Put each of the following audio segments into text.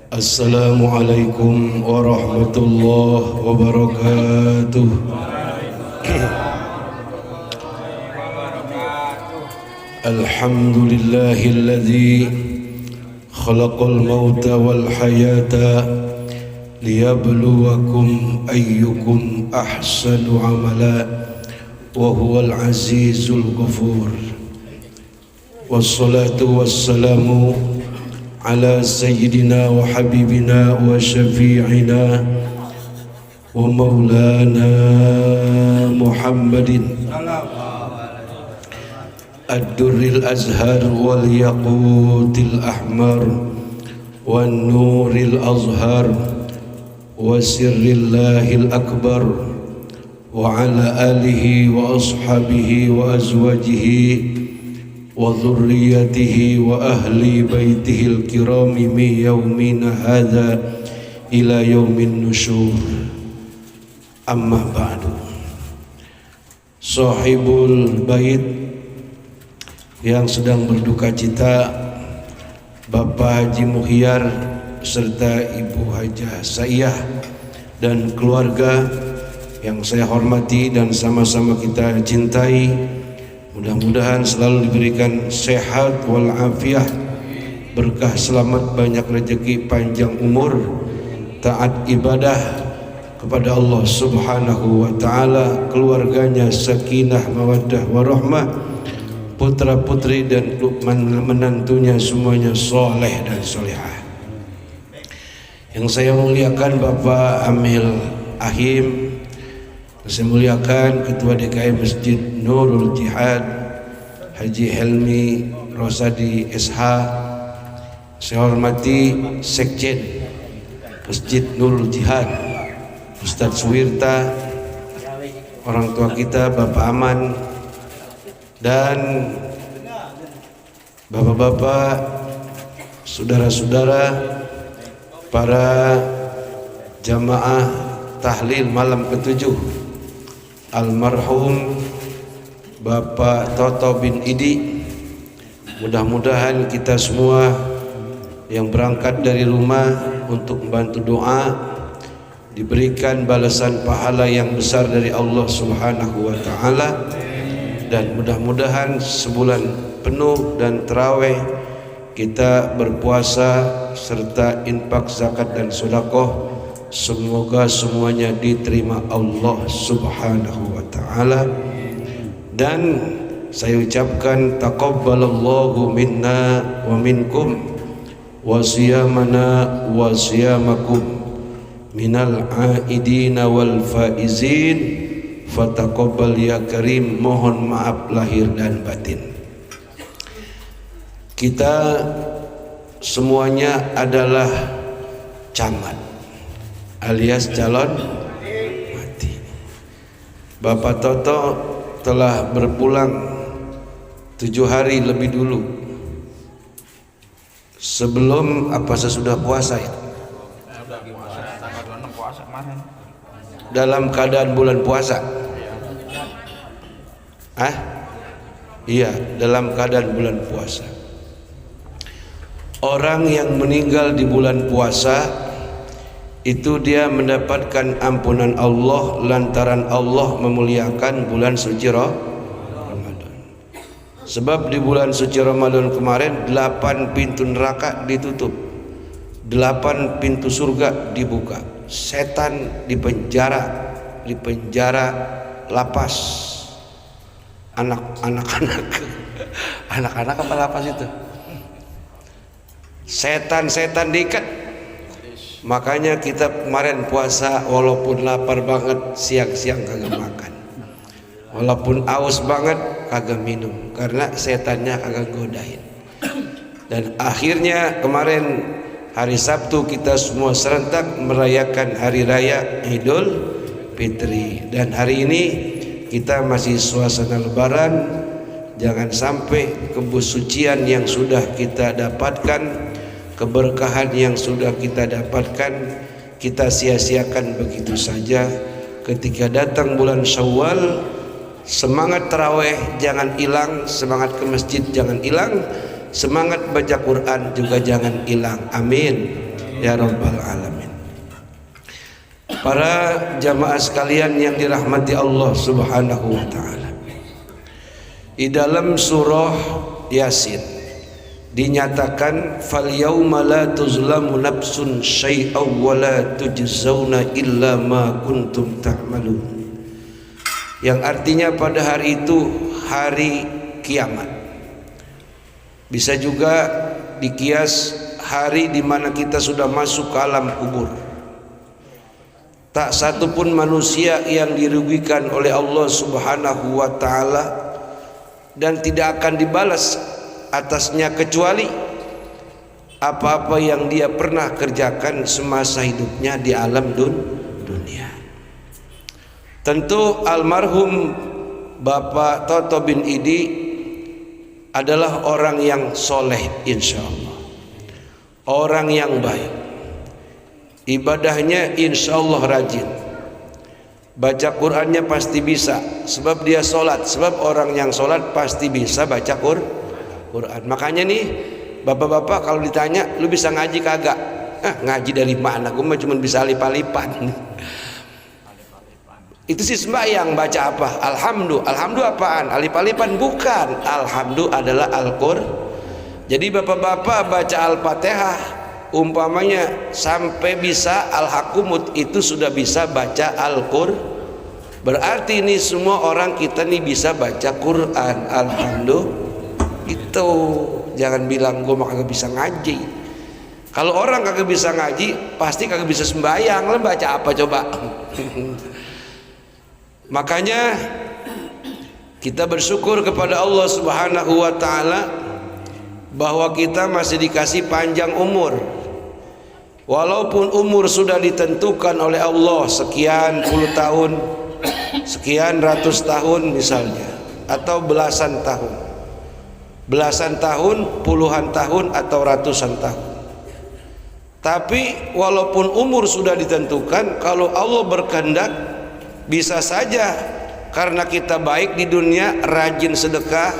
Assalamualaikum warahmatullahi wabarakatuh. Alhamdulillahilladzi khalaqal mauta wal hayata liyabluwakum ayyukum ahsanu amala wa huwal azizul ghafur. Wassalatu wassalamu ala sayyidina wa habibina wa syafi'ina wa maulana Muhammadin ad-durril azhar wal yaqutil ahmar wan nuril azhar wa sirrillahil akbar wa ala alihi wa ashabihi wa azwajihi wa dhurriyyatihi wa ahli baitihil kirami min yaumina hadza ila yaumin nusyur. Amma ba'du. Sahibul bait yang sedang berduka cita, Bapak Haji Muhyar serta Ibu Hajah Saiyah dan keluarga yang saya hormati dan sama-sama kita cintai, mudah-mudahan selalu diberikan sehat walafiat, berkah selamat, banyak rezeki, panjang umur, taat ibadah kepada Allah Subhanahu wa taala, keluarganya sakinah mawaddah warahmah, putra putri dan menantunya semuanya soleh dan solehah. Yang saya muliakan Bapak Amil Ahim, saya muliakan Ketua DKM Masjid Nurul Jihad Haji Helmi Rosadi SH, saya hormati Sekjen Masjid Nurul Jihad Ustadz Suwirta, orang tua kita Bapak Aman, dan bapak-bapak, saudara-saudara, para jamaah tahlil malam ke-7 almarhum Bapak Toto bin Idi. Mudah-mudahan kita semua yang berangkat dari rumah untuk membantu doa diberikan balasan pahala yang besar dari Allah Subhanahu wa taala, dan mudah-mudahan sebulan penuh dan tarawih kita berpuasa serta infak zakat dan sedekah, semoga semuanya diterima Allah Subhanahu wa taala. Dan saya ucapkan taqabbalallahu minna wa minkum wa siyamana wa siyamakum minal aidina wal faizin, fataqabbal ya karim. Mohon maaf lahir dan batin. Kita semuanya adalah camat alias calon mati. Bapak Toto telah berpulang 7 hari lebih dulu, sebelum apa sesudah puasa ya? Dalam keadaan bulan puasa. Iya, dalam keadaan bulan puasa. Orang yang meninggal di bulan puasa itu dia mendapatkan ampunan Allah lantaran Allah memuliakan bulan suci Ramadan. Sebab di bulan suci Ramadan kemarin 8 pintu neraka ditutup, 8 pintu surga dibuka, setan di penjara lapas. Anak-anak apa lapas itu? Setan-setan diikat. Makanya kita kemarin puasa walaupun lapar banget siang-siang kagak makan, walaupun aus banget kagak minum, karena setannya kagak godain. Dan akhirnya kemarin hari Sabtu kita semua serentak merayakan hari raya Idul Fitri, dan hari ini kita masih suasana lebaran. Jangan sampai kesucian yang sudah kita dapatkan, keberkahan yang sudah kita dapatkan, kita sia-siakan begitu saja. Ketika datang bulan Syawal, semangat taraweh jangan hilang, semangat ke masjid jangan hilang, semangat baca Quran juga jangan hilang. Amin ya rabbal alamin. Para jamaah sekalian yang dirahmati Allah Subhanahu wa taala, di dalam surah Yasin dinyatakan fal yauma la tuzlamu nafsun syai'aw wa la tujzauna illa ma kuntum ta'malun, yang artinya pada hari itu hari kiamat. Bisa juga dikias hari di mana kita sudah masuk ke alam kubur. Tak satu pun manusia yang dirugikan oleh Allah Subhanahu wa taala dan tidak akan dibalas atasnya kecuali apa-apa yang dia pernah kerjakan semasa hidupnya di alam dunia. Tentu almarhum Bapak Toto bin Idi adalah orang yang soleh, insya Allah, orang yang baik, ibadahnya insya Allah rajin, baca Qurannya pasti bisa, sebab dia sholat, sebab orang yang sholat pasti bisa baca Quran. Makanya nih bapak-bapak kalau ditanya lu bisa ngaji kagak, ngaji dari mana, gue mah cuma bisa alif-alifan. Itu sih sembahyang baca apa? Alhamdulillah apaan? Alif-alifan bukan. Alhamdulillah adalah Al-Qur'an. Jadi bapak-bapak baca Al-Fatihah umpamanya sampai bisa Al-Hakumut itu sudah bisa baca Al-Qur'an. Berarti ini semua orang kita nih bisa baca Quran. Alhamdulillah. Itu jangan bilang gue mah kagak bisa ngaji. Kalau orang kagak bisa ngaji pasti kagak bisa sembahyang. Lah baca apa coba? Makanya kita bersyukur kepada Allah Subhanahu wa taala bahwa kita masih dikasih panjang umur. Walaupun umur sudah ditentukan oleh Allah sekian puluh tahun, sekian ratus tahun misalnya, atau belasan tahun, puluhan tahun atau ratusan tahun. Tapi walaupun umur sudah ditentukan, kalau Allah berkehendak bisa saja karena kita baik di dunia, rajin sedekah,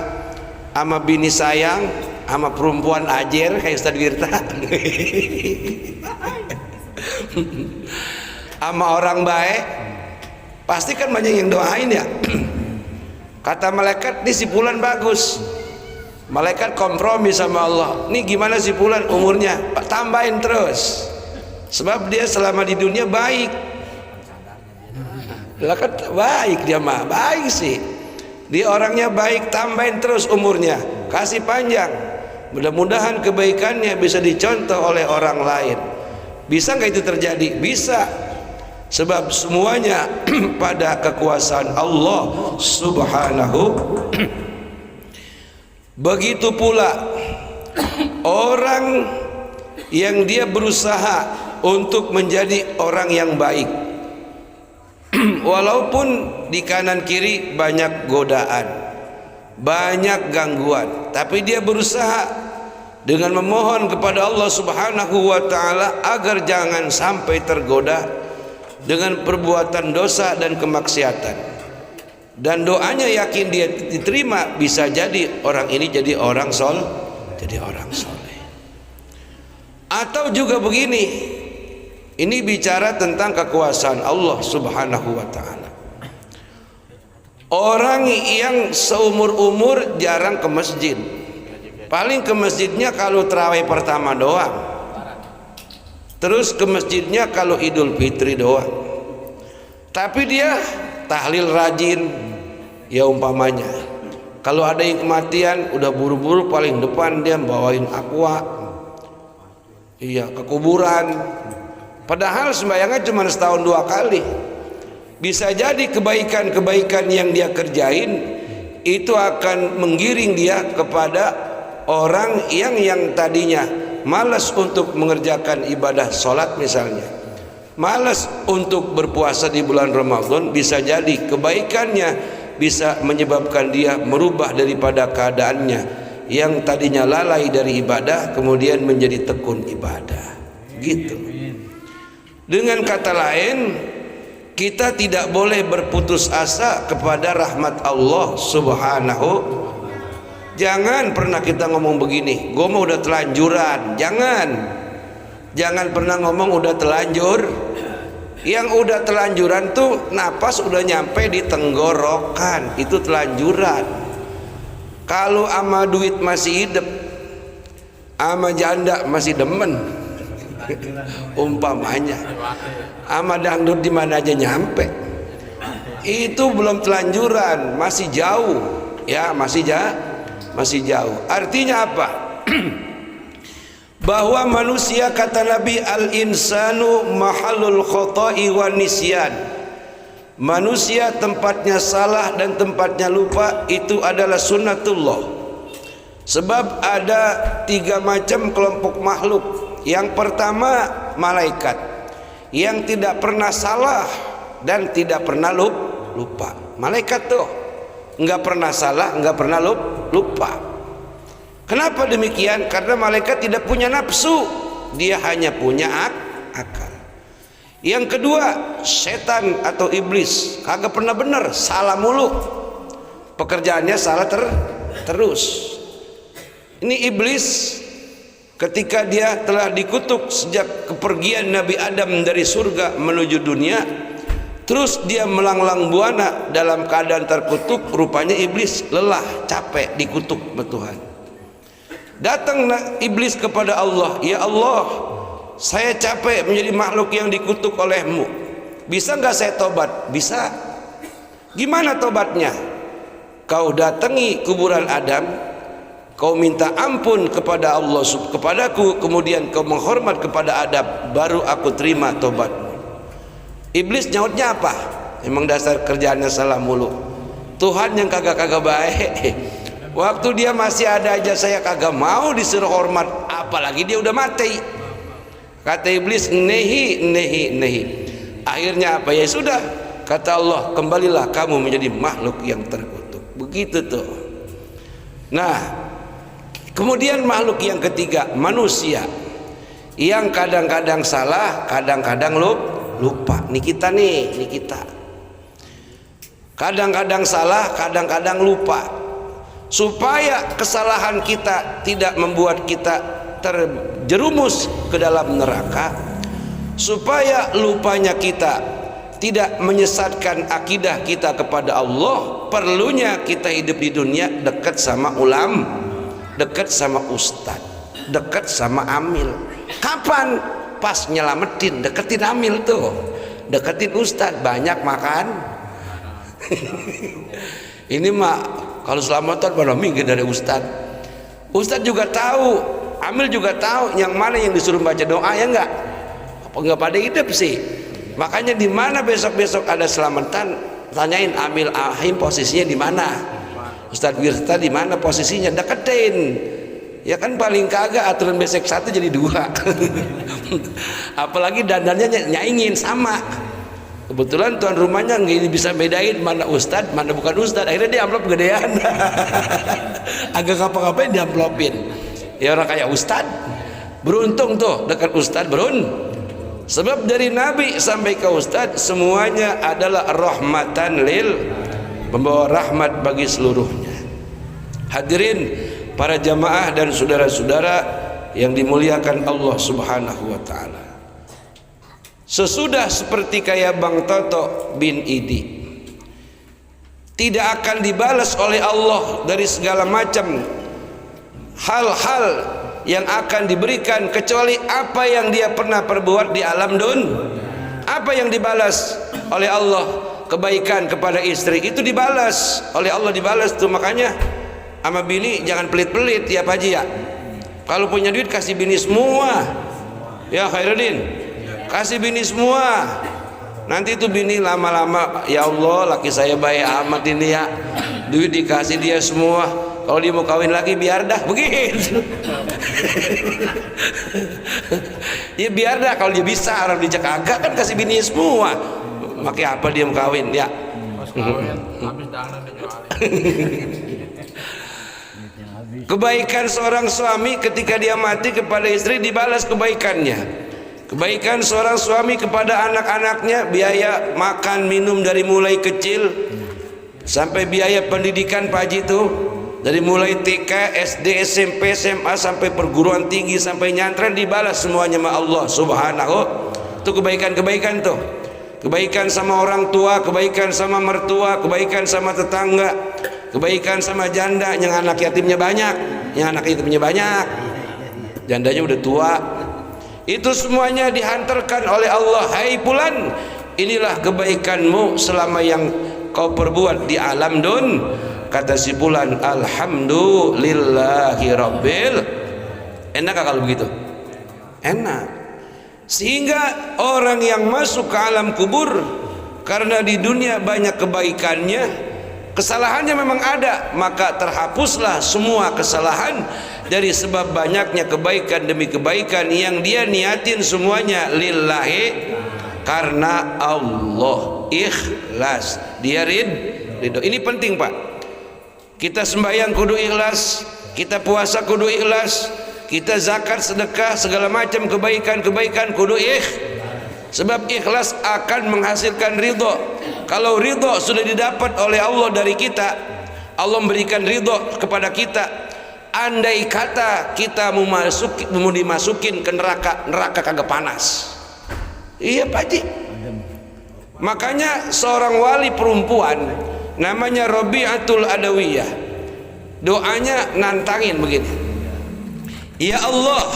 sama bini sayang, sama perempuan ajer kayak Ustaz Wirta, sama orang baik, pasti kan banyak yang doain ya. Kata malaikat, ini si Fulan bagus. Malaikat kompromi sama Allah. Nih gimana si Fulan umurnya? Tambahin terus. Sebab dia selama di dunia baik. Lah kan baik dia mah, baik sih. Dia orangnya baik, tambahin terus umurnya, kasih panjang. Mudah-mudahan kebaikannya bisa dicontoh oleh orang lain. Bisa nggak itu terjadi? Bisa. Sebab semuanya pada kekuasaan Allah Subhanahu. Begitu pula orang yang dia berusaha untuk menjadi orang yang baik, walaupun di kanan kiri banyak godaan, banyak gangguan, tapi dia berusaha dengan memohon kepada Allah Subhanahu wa taala agar jangan sampai tergoda dengan perbuatan dosa dan kemaksiatan. Dan doanya yakin dia diterima, bisa jadi orang ini jadi orang soleh. Atau juga begini, ini bicara tentang kekuasaan Allah Subhanahu wa taala. Orang yang seumur-umur jarang ke masjid, paling ke masjidnya kalau terawih pertama doang, terus ke masjidnya kalau Idul Fitri doang. Tapi dia tahlil rajin, ya umpamanya kalau ada yang kematian udah buru-buru paling depan dia bawain aqua, iya, ke kuburan. Padahal sembahyangnya cuma setahun 2 kali. Bisa jadi kebaikan-kebaikan yang dia kerjain itu akan menggiring dia kepada orang yang tadinya malas untuk mengerjakan ibadah sholat misalnya, malas untuk berpuasa di bulan Ramadan. Bisa jadi kebaikannya bisa menyebabkan dia merubah daripada keadaannya yang tadinya lalai dari ibadah kemudian menjadi tekun ibadah, gitu. Dengan kata lain, kita tidak boleh berputus asa kepada rahmat Allah Subhanahu. Jangan pernah kita ngomong begini, gue mau udah telanjuran. Jangan pernah ngomong udah telanjur. Yang udah telanjuran tuh napas udah nyampe di tenggorokan, itu telanjuran. Kalau ama duit masih hidup, ama janda masih demen, umpamanya, ama dangdut di mana aja nyampe, itu belum telanjuran, masih jauh, ya masih jauh. Artinya apa? Bahwa manusia, kata Nabi, al-insanu mahallul khota'i wa nisyan. Manusia tempatnya salah dan tempatnya lupa, itu adalah sunnatullah. Sebab ada 3 macam kelompok makhluk. Yang pertama malaikat, yang tidak pernah salah dan tidak pernah lupa. Malaikat tuh nggak pernah salah, nggak pernah lupa. Kenapa demikian? Karena malaikat tidak punya nafsu, dia hanya punya akal. Yang kedua, setan atau iblis, kagak pernah benar, salah mulu, pekerjaannya salah terus. Ini iblis, ketika dia telah dikutuk sejak kepergian Nabi Adam dari surga menuju dunia, terus dia melanglang buana dalam keadaan terkutuk. Rupanya iblis lelah, capek, dikutuk oleh Tuhan. Datang iblis kepada Allah, ya Allah, saya capek menjadi makhluk yang dikutuk olehmu, bisa nggak saya tobat? Bisa. Gimana tobatnya? Kau datangi kuburan Adam, kau minta ampun kepada Allah, kepadaku, kemudian kau menghormat kepada Adam, baru aku terima tobatmu. Iblis nyautnya apa? Emang dasar kerjaannya salah mulu, Tuhan yang kagak baik. Waktu dia masih ada aja saya kagak mau disuruh hormat, apalagi dia udah mati. Kata iblis, nehi. Akhirnya apa? Ya sudah, kata Allah, kembalilah kamu menjadi makhluk yang terkutuk. Begitu tuh. Nah, kemudian makhluk yang ketiga, manusia, yang kadang-kadang salah, kadang-kadang lupa. Ini kita. Kadang-kadang salah, kadang-kadang lupa. Supaya kesalahan kita tidak membuat kita terjerumus ke dalam neraka, supaya lupanya kita tidak menyesatkan akidah kita kepada Allah, perlunya kita hidup di dunia dekat sama ulama, dekat sama ustad, dekat sama amil. Kapan? Pas nyelamatin, deketin amil tuh, deketin ustad, banyak makan. Ini mah kalau selamatan pada minggir dari ustad. Ustad juga tahu, amil juga tahu yang mana yang disuruh baca doa, ya enggak? Apa enggak pada hidup sih? Makanya di mana besok-besok ada selamatan, tanyain amil ahim posisinya di mana, Ustadz Wirta di mana posisinya, deketin. Ya kan paling kagak aturan besek 1 jadi 2. Apalagi dandannya nyaingin sama. Kebetulan tuan rumahnya nggak bisa bedain mana ustad mana bukan ustad, akhirnya dia amplop gedean. Agak ngapa-ngapain dia amplopin. Ya orang kayak ustad beruntung tuh dekat ustad, sebab dari nabi sampai ke ustad semuanya adalah rahmatan lil, membawa rahmat bagi seluruhnya. Hadirin para jamaah dan saudara-saudara yang dimuliakan Allah Subhanahu wa taala. Sesudah seperti kayak Bang Toto bin Idi, tidak akan dibalas oleh Allah dari segala macam hal-hal yang akan diberikan kecuali apa yang dia pernah perbuat di alam Apa yang dibalas oleh Allah? Kebaikan kepada istri itu dibalas oleh Allah, dibalas tuh. Makanya sama bini jangan pelit-pelit ya Pak Haji ya. Kalau punya duit kasih bini semua. Ya Khairuddin, kasih bini semua. Nanti itu bini lama-lama, ya Allah laki saya baik amat ini ya, duit dikasih dia semua, kalau dia mau kawin lagi biar dah, begitu. Ya biar dah, kalau dia bisa, orang dia kagak kan kasih bini semua, makanya apa dia mau kawin ya. Kebaikan seorang suami ketika dia mati kepada istri dibalas kebaikannya. Kebaikan seorang suami kepada anak-anaknya, biaya makan minum dari mulai kecil sampai biaya pendidikan Pak Haji itu Dari mulai TK, SD, SMP, SMA sampai perguruan tinggi sampai nyantren dibalas semuanya sama Allah Subhanahu. Itu kebaikan-kebaikan tuh. Kebaikan sama orang tua, kebaikan sama mertua, kebaikan sama tetangga, kebaikan sama janda yang anak yatimnya banyak, yang anak yatimnya banyak. Jandanya udah tua. Itu semuanya dihantarkan oleh Allah. Hai fulan, inilah kebaikanmu selama yang kau perbuat di alam dun. Kata si fulan, alhamdulillahi rabbil. Enak kalau begitu? Enak. Sehingga orang yang masuk ke alam kubur, karena di dunia banyak kebaikannya, kesalahannya memang ada, maka terhapuslah semua kesalahan dari sebab banyaknya kebaikan demi kebaikan yang dia niatin semuanya lillahi, karena Allah, ikhlas, dia ridho. Ini penting Pak. Kita sembahyang kudu ikhlas, kita puasa kudu ikhlas, kita zakat, sedekah, segala macam kebaikan-kebaikan kudu sebab ikhlas akan menghasilkan ridho. Kalau ridho sudah didapat oleh Allah dari kita, Allah memberikan ridho kepada kita. Andai kata kita mau dimasukin ke neraka, neraka kagak panas. Iya Pak Haji. Makanya seorang wali perempuan namanya Rabi'atul Adawiyah, doanya nantangin begini, ya Allah,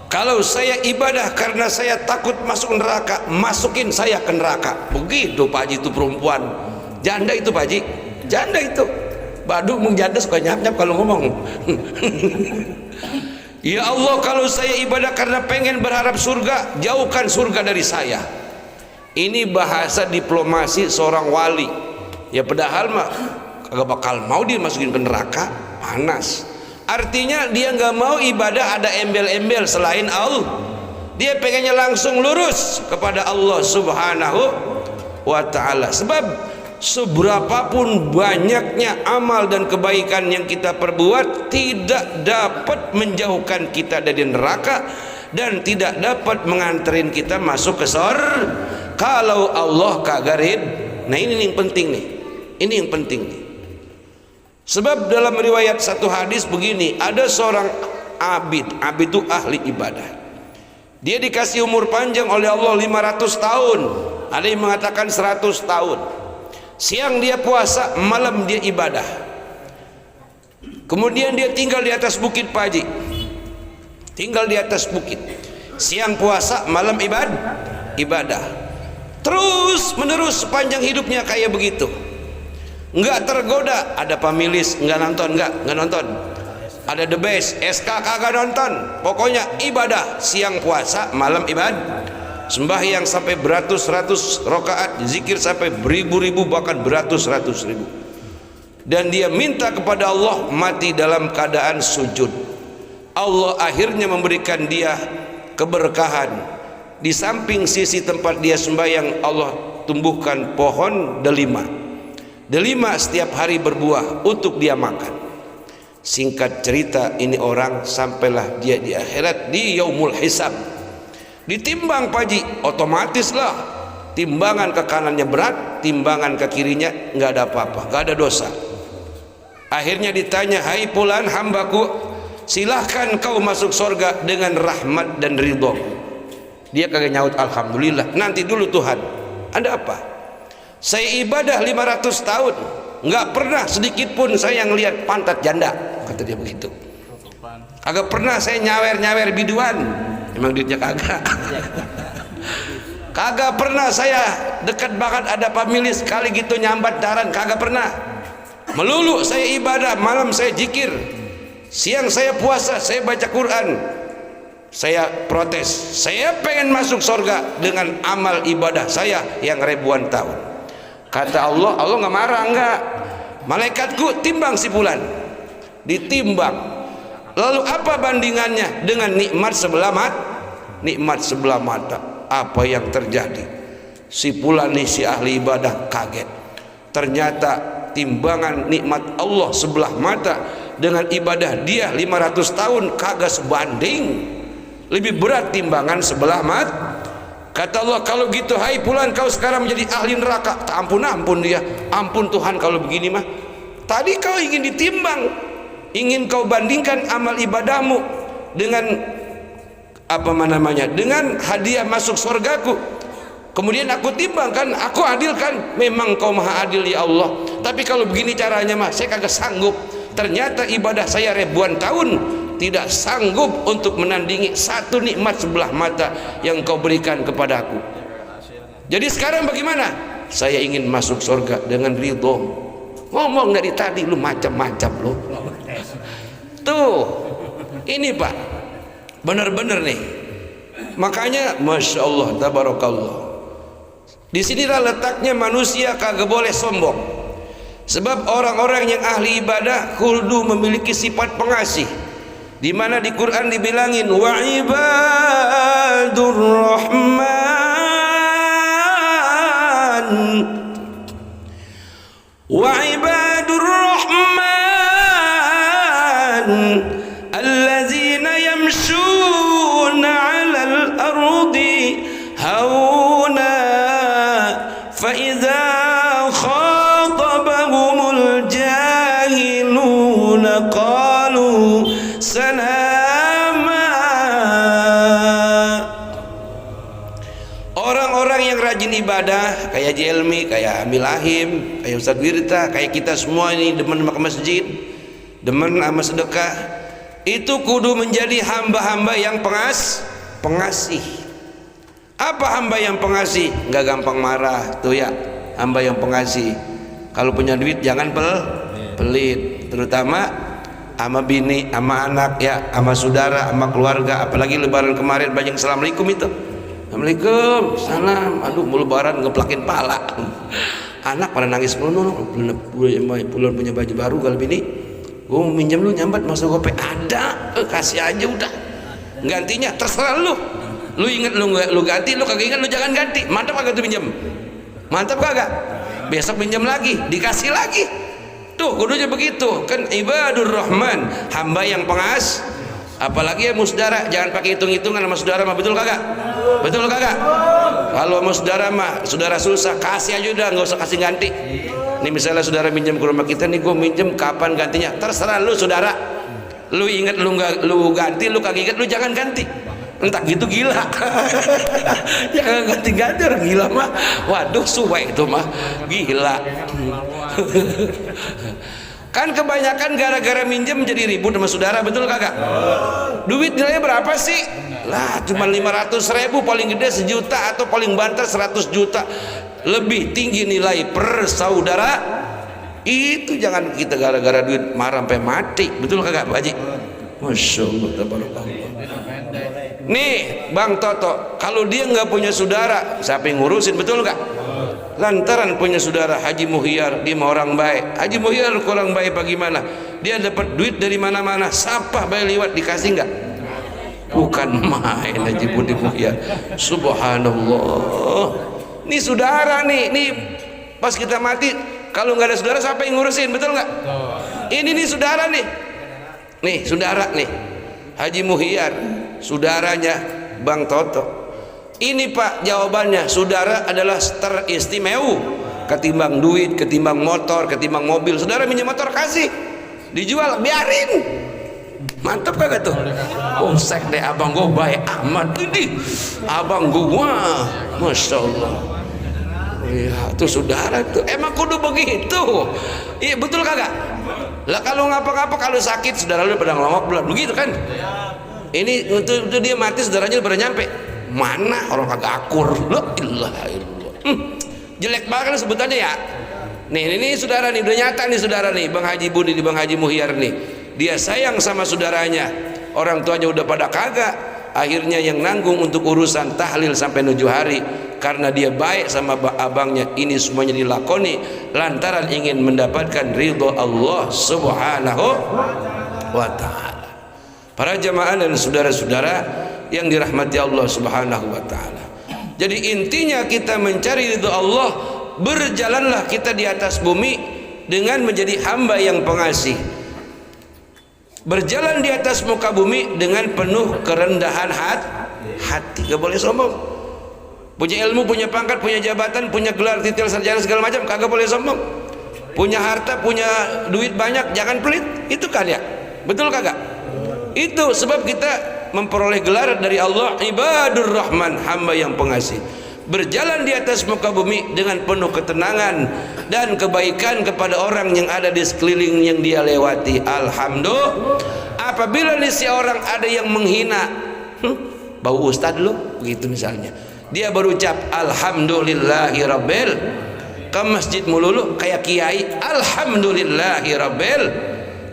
kalau saya ibadah karena saya takut masuk neraka, masukin saya ke neraka. Begitu Pak Haji. Itu perempuan janda itu Pak Haji, janda itu Badu mengjanda suka nyap-nyap kalau ngomong. Ya Allah, kalau saya ibadah karena pengen berharap surga, jauhkan surga dari saya. Ini bahasa diplomasi seorang wali. Ya padahal mah kagak bakal mau dia masukin ke neraka, panas. Artinya dia nggak mau ibadah ada embel-embel selain Allah. Dia pengennya langsung lurus kepada Allah Subhanahu wa ta'ala. Sebab seberapapun banyaknya amal dan kebaikan yang kita perbuat, tidak dapat menjauhkan kita dari neraka dan tidak dapat menganterin kita masuk ke surga kalau Allah kagak ridho. Nah ini yang penting nih. Ini yang penting nih. Sebab dalam riwayat satu hadis begini, ada seorang abid itu ahli ibadah. Dia dikasih umur panjang oleh Allah 500 tahun. Ada yang mengatakan 100 tahun. Siang dia puasa, malam dia ibadah. Kemudian dia tinggal di atas bukit Pak Haji. Tinggal di atas bukit. Siang puasa, malam ibadah. Terus menerus sepanjang hidupnya kayak begitu. Enggak tergoda, ada pamilis enggak nonton, enggak nonton. Ada The Best, SK kagak nonton. Pokoknya ibadah, siang puasa, malam ibadah. Sembahyang sampai beratus-ratus rakaat, zikir sampai beribu-ribu bahkan beratus-ratus ribu. Dan dia minta kepada Allah mati dalam keadaan sujud. Allah akhirnya memberikan dia keberkahan. Di samping sisi tempat dia sembahyang, Allah tumbuhkan pohon delima. Delima setiap hari berbuah untuk dia makan. Singkat cerita, ini orang sampailah dia di akhirat, di yaumul hisab. Ditimbang Pak Haji, otomatis lah timbangan ke kanannya berat, timbangan ke kirinya nggak ada apa-apa, nggak ada dosa. Akhirnya ditanya, hai fulan hambaku, silahkan kau masuk surga dengan rahmat dan ridho. Dia kagak nyaut alhamdulillah, nanti dulu Tuhan. Ada apa? Saya ibadah 500 tahun, nggak pernah sedikit pun saya ngelihat pantat janda, kata dia begitu. Kagak pernah saya nyawer-nyawer biduan, emang duitnya kagak. Kagak pernah saya dekat banget ada pamilis kali gitu nyambat daran, kagak pernah. Melulu saya ibadah, malam saya zikir, siang saya puasa, saya baca Quran. Saya protes, saya pengen masuk surga dengan amal ibadah saya yang ribuan tahun. Kata Allah, Allah nggak marah, enggak. Malaikatku timbang si fulan, ditimbang. Lalu apa bandingannya dengan nikmat sebelah mata? Nikmat sebelah mata. Apa yang terjadi? Si fulan nih, si ahli ibadah kaget. Ternyata timbangan nikmat Allah sebelah mata dengan ibadah dia 500 tahun kagak sebanding. Lebih berat timbangan sebelah mata. Kata Allah, kalau gitu hai fulan, kau sekarang menjadi ahli neraka. Tak ampun dia. Ampun Tuhan kalau begini mah. Tadi kau ingin ditimbang ingin kau bandingkan amal ibadahmu dengan dengan hadiah masuk surgaku. Kemudian aku timbangkan, aku adilkan, memang kau maha adil ya Allah, tapi kalau begini caranya mah saya kagak sanggup. Ternyata ibadah saya ribuan tahun tidak sanggup untuk menandingi satu nikmat sebelah mata yang kau berikan kepadaku. Jadi sekarang bagaimana? Saya ingin masuk surga dengan ridho. Ngomong dari tadi lu macam-macam lu. Tuh, ini Pak, benar-benar nih. Makanya Masya Allah, tabarakallah, disinilah letaknya manusia kagak boleh sombong. Sebab orang-orang yang ahli ibadah kudu memiliki sifat pengasih, di mana di Quran dibilangin wa ibadur rahman wa ibadur rahman allazina yamshuna 'alal ardi hauna fa idza khatabahumul jahiluna qalu salama. Orang-orang yang rajin ibadah kayak Jelmi, kayak Amil Ahim, kayak Ustadz Wirta, kayak kita semua ini demen ke masjid, demen sama sedekah, itu kudu menjadi hamba-hamba yang pengasih. Apa hamba yang pengasih? Nggak gampang marah tuh ya, hamba yang pengasih. Kalau punya duit jangan pelit, terutama sama bini, sama anak ya, sama saudara, sama keluarga. Apalagi lebaran kemarin banyak assalamualaikum itu. Assalamualaikum, salam. Aduh, mau lebaran ngeplakin pala. Anak pada nangis mulu, bulan punya baju baru kalau bini. Gue mau minjem lu nyambat masuk GoPay, ada, kasih aja udah. Gantinya terserah lu. Lu inget lu ganti, lu kagak inget lu jangan ganti. Mantap kagak tuh pinjam? Mantap kagak? Besok pinjam lagi, dikasih lagi. Tuh kudunya begitu kan, ibadur rahman, hamba yang pengas. Apalagi ya musdara, jangan pakai hitung-hitungan sama saudara mah, betul kagak? Betul kagak? Kalau sama saudara mah, saudara susah, kasih aja udah, nggak usah kasih ganti. Nih misalnya saudara minjem ke rumah kita nih, gue minjem, kapan gantinya? Terserah lu saudara. Lu inget lu nggak, lu ganti, lu kagak inget, lu jangan ganti. Entah gitu gila. Jangan ganti-ganti, orang gila mah. Waduh, suwe itu mah gila. Kan kebanyakan gara-gara minjem jadi ribut sama saudara, betul kagak? Duit nilainya berapa sih? Lah cuma 500.000, paling gede 1 juta, atau paling banter 100 juta. Lebih tinggi nilai per saudara. Itu jangan kita gara-gara duit marah sampai mati, betul kagak Pak Haji? Masya Allah, tabarakallah. Nih Bang Toto, kalau dia nggak punya saudara, siapa yang ngurusin, betul nggak? Lantaran punya saudara Haji Muhyar, dia mau orang baik. Haji Muhyar kurang baik bagaimana? Dia dapat duit dari mana-mana, sapah bayi liwat dikasih nggak? Bukan main Haji Budi Muhyar. Subhanallah. Nih saudara nih pas kita mati, kalau nggak ada saudara siapa yang ngurusin, betul nggak? Ini nih saudara nih saudara nih Haji Muhyar, saudaranya Bang Toto. Ini Pak jawabannya, saudara adalah teristimewa ketimbang duit, ketimbang motor, ketimbang mobil. Saudara minjem motor kasih, dijual biarin. Mantap kagak tuh? Oh sek deh abang gua baik amat ini. Abang gua, Masya Allah. Iya tuh saudara tuh, emang kudu begitu. Iya betul kagak? Lah kalau ngapa-ngapa, kalau sakit saudara lu pada ngelongok belum begitu kan? Ini untuk dia mati saudaranya pada nyampe. Mana orang kagak akur. La ilaha illallah. Jelek banget sebutannya ya. Nih saudara nih, udah nyata nih saudara nih, Bang Haji Budi di Bang Haji Muhyar nih. Dia sayang sama saudaranya. Orang tuanya udah pada kagak. Akhirnya yang nanggung untuk urusan tahlil sampai 7 hari karena dia baik sama abangnya. Ini semuanya dilakoni lantaran ingin mendapatkan ridho Allah Subhanahu wa ta'ala. Para jamaah dan saudara-saudara yang dirahmati Allah Subhanahu wa ta'ala. Jadi intinya kita mencari ridho Allah, berjalanlah kita di atas bumi dengan menjadi hamba yang pengasih. Berjalan di atas muka bumi dengan penuh kerendahan hati. Gak boleh sombong. Punya ilmu, punya pangkat, punya jabatan, punya gelar, titel, sarjana segala macam, kagak boleh sombong. Punya harta, punya duit banyak, jangan pelit. Itu kan ya. Betul kagak? Itu sebab kita memperoleh gelar dari Allah Ibadur Rahman, hamba yang pengasih, berjalan di atas muka bumi dengan penuh ketenangan dan kebaikan kepada orang yang ada di sekeliling yang dia lewati. Alhamdulillah. Apabila nih si orang ada yang menghina, bau ustad lu begitu misalnya, dia berucap alhamdulillahirabbil, ke masjid mulu kayak kiai alhamdulillahirabbil,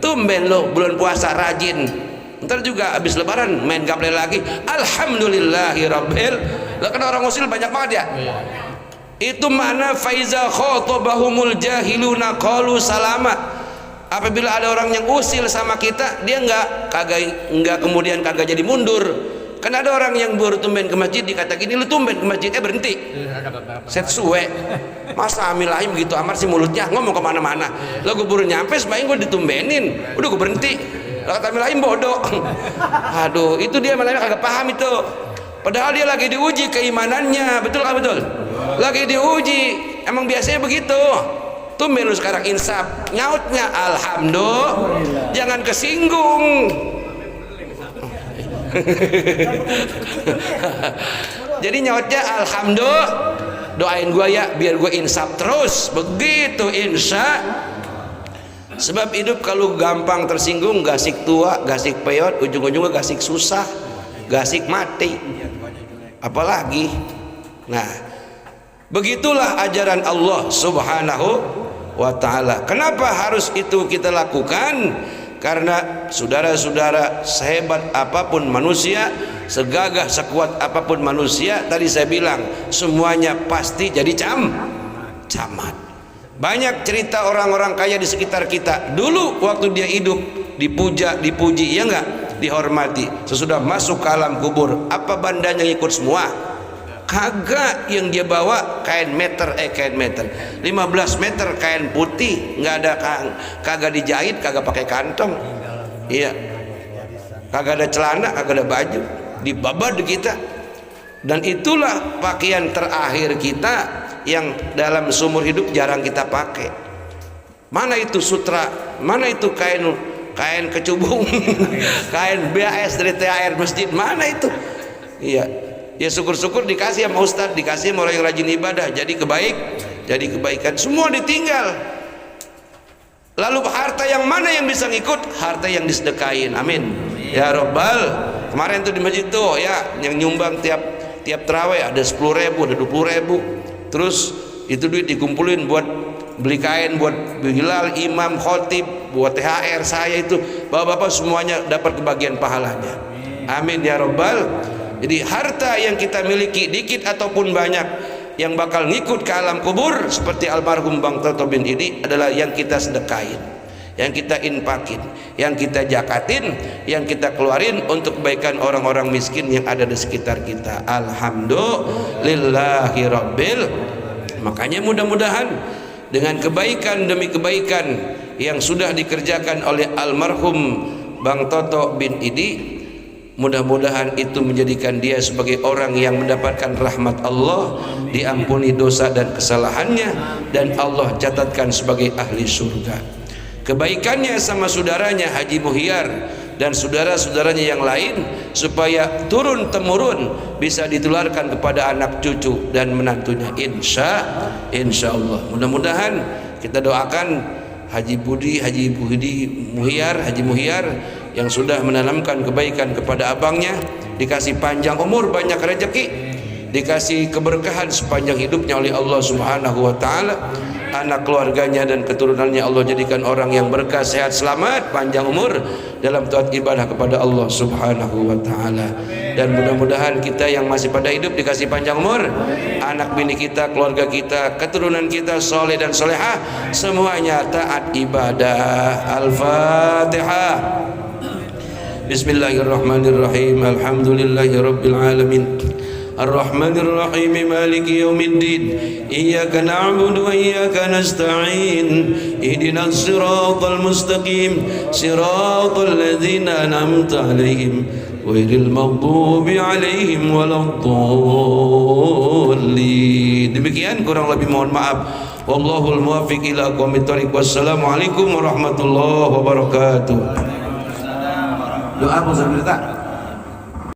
tumben lo bulan puasa rajin, ntar juga habis lebaran main gaple lagi alhamdulillahirabbil. Lah kan orang usil banyak banget ya. Itu makna faiza khotabahumul jahiluna qalu salama. Apabila ada orang yang usil sama kita, dia enggak kemudian kagak jadi mundur. Kan ada orang yang baru tumben ke masjid dikata gini, lu tumben ke masjid, berhenti. Set suwe. Masa amilahim begitu amat sih mulutnya, ngomong kemana-mana. Lah gue baru nyampe sebaiknya gue ditumbenin, udah gue berhenti. Lah kata amilahim bodoh. Aduh, itu dia malah kagak paham itu. Padahal dia lagi diuji keimanannya, betul kan betul? Lagi diuji, emang biasanya begitu. Tumben lu sekarang insaf, nyautnya alhamdulillah, jangan kesinggung. Jadi nyautnya alhamdulillah, doain gua ya biar gua insaf terus, begitu insya. Sebab hidup kalau gampang tersinggung, gasik tua, gasik peyot, ujung-ujungnya gasik susah, gasik mati, apalagi. Nah, begitulah ajaran Allah Subhanahu wa ta'ala. Kenapa harus itu kita lakukan? Karena saudara-saudara, sehebat apapun manusia, segagah sekuat apapun manusia, tadi saya bilang semuanya pasti jadi camat. Banyak cerita orang-orang kaya di sekitar kita, dulu waktu dia hidup dipuja, dipuji, ya enggak, dihormati. Sesudah masuk ke alam kubur, apa bandanya ngikut semua? Kagak. Yang dia bawa kain meter 15 meter kain putih, nggak ada kagak dijahit, kagak pakai kantong, iya, kagak ada celana, kagak ada baju, dibabad kita. Dan itulah pakaian terakhir kita yang dalam seumur hidup jarang kita pakai. Mana itu sutra, mana itu kain kecubung, kain BAS dari THR masjid, mana itu? Iya. Ya syukur-syukur dikasih sama ustadz, dikasih sama orang yang rajin ibadah, jadi kebaikan, semua ditinggal. Lalu harta yang mana yang bisa ngikut? Harta yang disedekain, amin ya robbal. Kemarin tuh di masjid tuh ya, yang nyumbang tiap terawih ada 10.000, ada 20.000. Terus itu duit dikumpulin buat beli kain buat Bilal, imam, khotib, buat THR saya itu, bapak-bapak semuanya dapat kebagian pahalanya, amin ya robbal. Jadi harta yang kita miliki dikit ataupun banyak, yang bakal ngikut ke alam kubur seperti almarhum Bang Toto bin Idi adalah yang kita sedekain, yang kita infakin, yang kita jakatin, yang kita keluarin untuk kebaikan orang-orang miskin yang ada di sekitar kita. Alhamdulillahirabbil. Makanya mudah-mudahan dengan kebaikan demi kebaikan yang sudah dikerjakan oleh almarhum Bang Toto bin Idi, mudah-mudahan itu menjadikan dia sebagai orang yang mendapatkan rahmat Allah, diampuni dosa dan kesalahannya, dan Allah catatkan sebagai ahli surga. Kebaikannya sama saudaranya Haji Muhyar dan saudara-saudaranya yang lain, supaya turun temurun bisa ditularkan kepada anak cucu dan menantunya, insya Allah. Mudah-mudahan kita doakan Haji Muhyar yang sudah menanamkan kebaikan kepada abangnya, dikasih panjang umur, banyak rezeki, dikasih keberkahan sepanjang hidupnya oleh Allah Subhanahu wa ta'ala. Anak keluarganya dan keturunannya Allah jadikan orang yang berkah, sehat, selamat, panjang umur dalam taat ibadah kepada Allah Subhanahu wa ta'ala. Dan mudah-mudahan kita yang masih pada hidup dikasih panjang umur, anak bini kita, keluarga kita, keturunan kita soleh dan solehah, semuanya taat ibadah. Al-Fatihah. Bismillahirrahmanirrahim. Alhamdulillahirabbil alamin. Ar-Rahmanir-Rahim. Maliki yaumiddin. Iyyaka na'budu wa iyyaka nasta'in. Ihdinas siratal mustaqim. Siratal ladzina an'amta 'alaihim ghairil maghdubi 'alaihim waladdallin. Demikian, kurang lebih mohon maaf. Wallahul muwaffiq ila aqwamit thoriq. Wassalamualaikum warahmatullahi wabarakatuh. Doa mau sambil tak?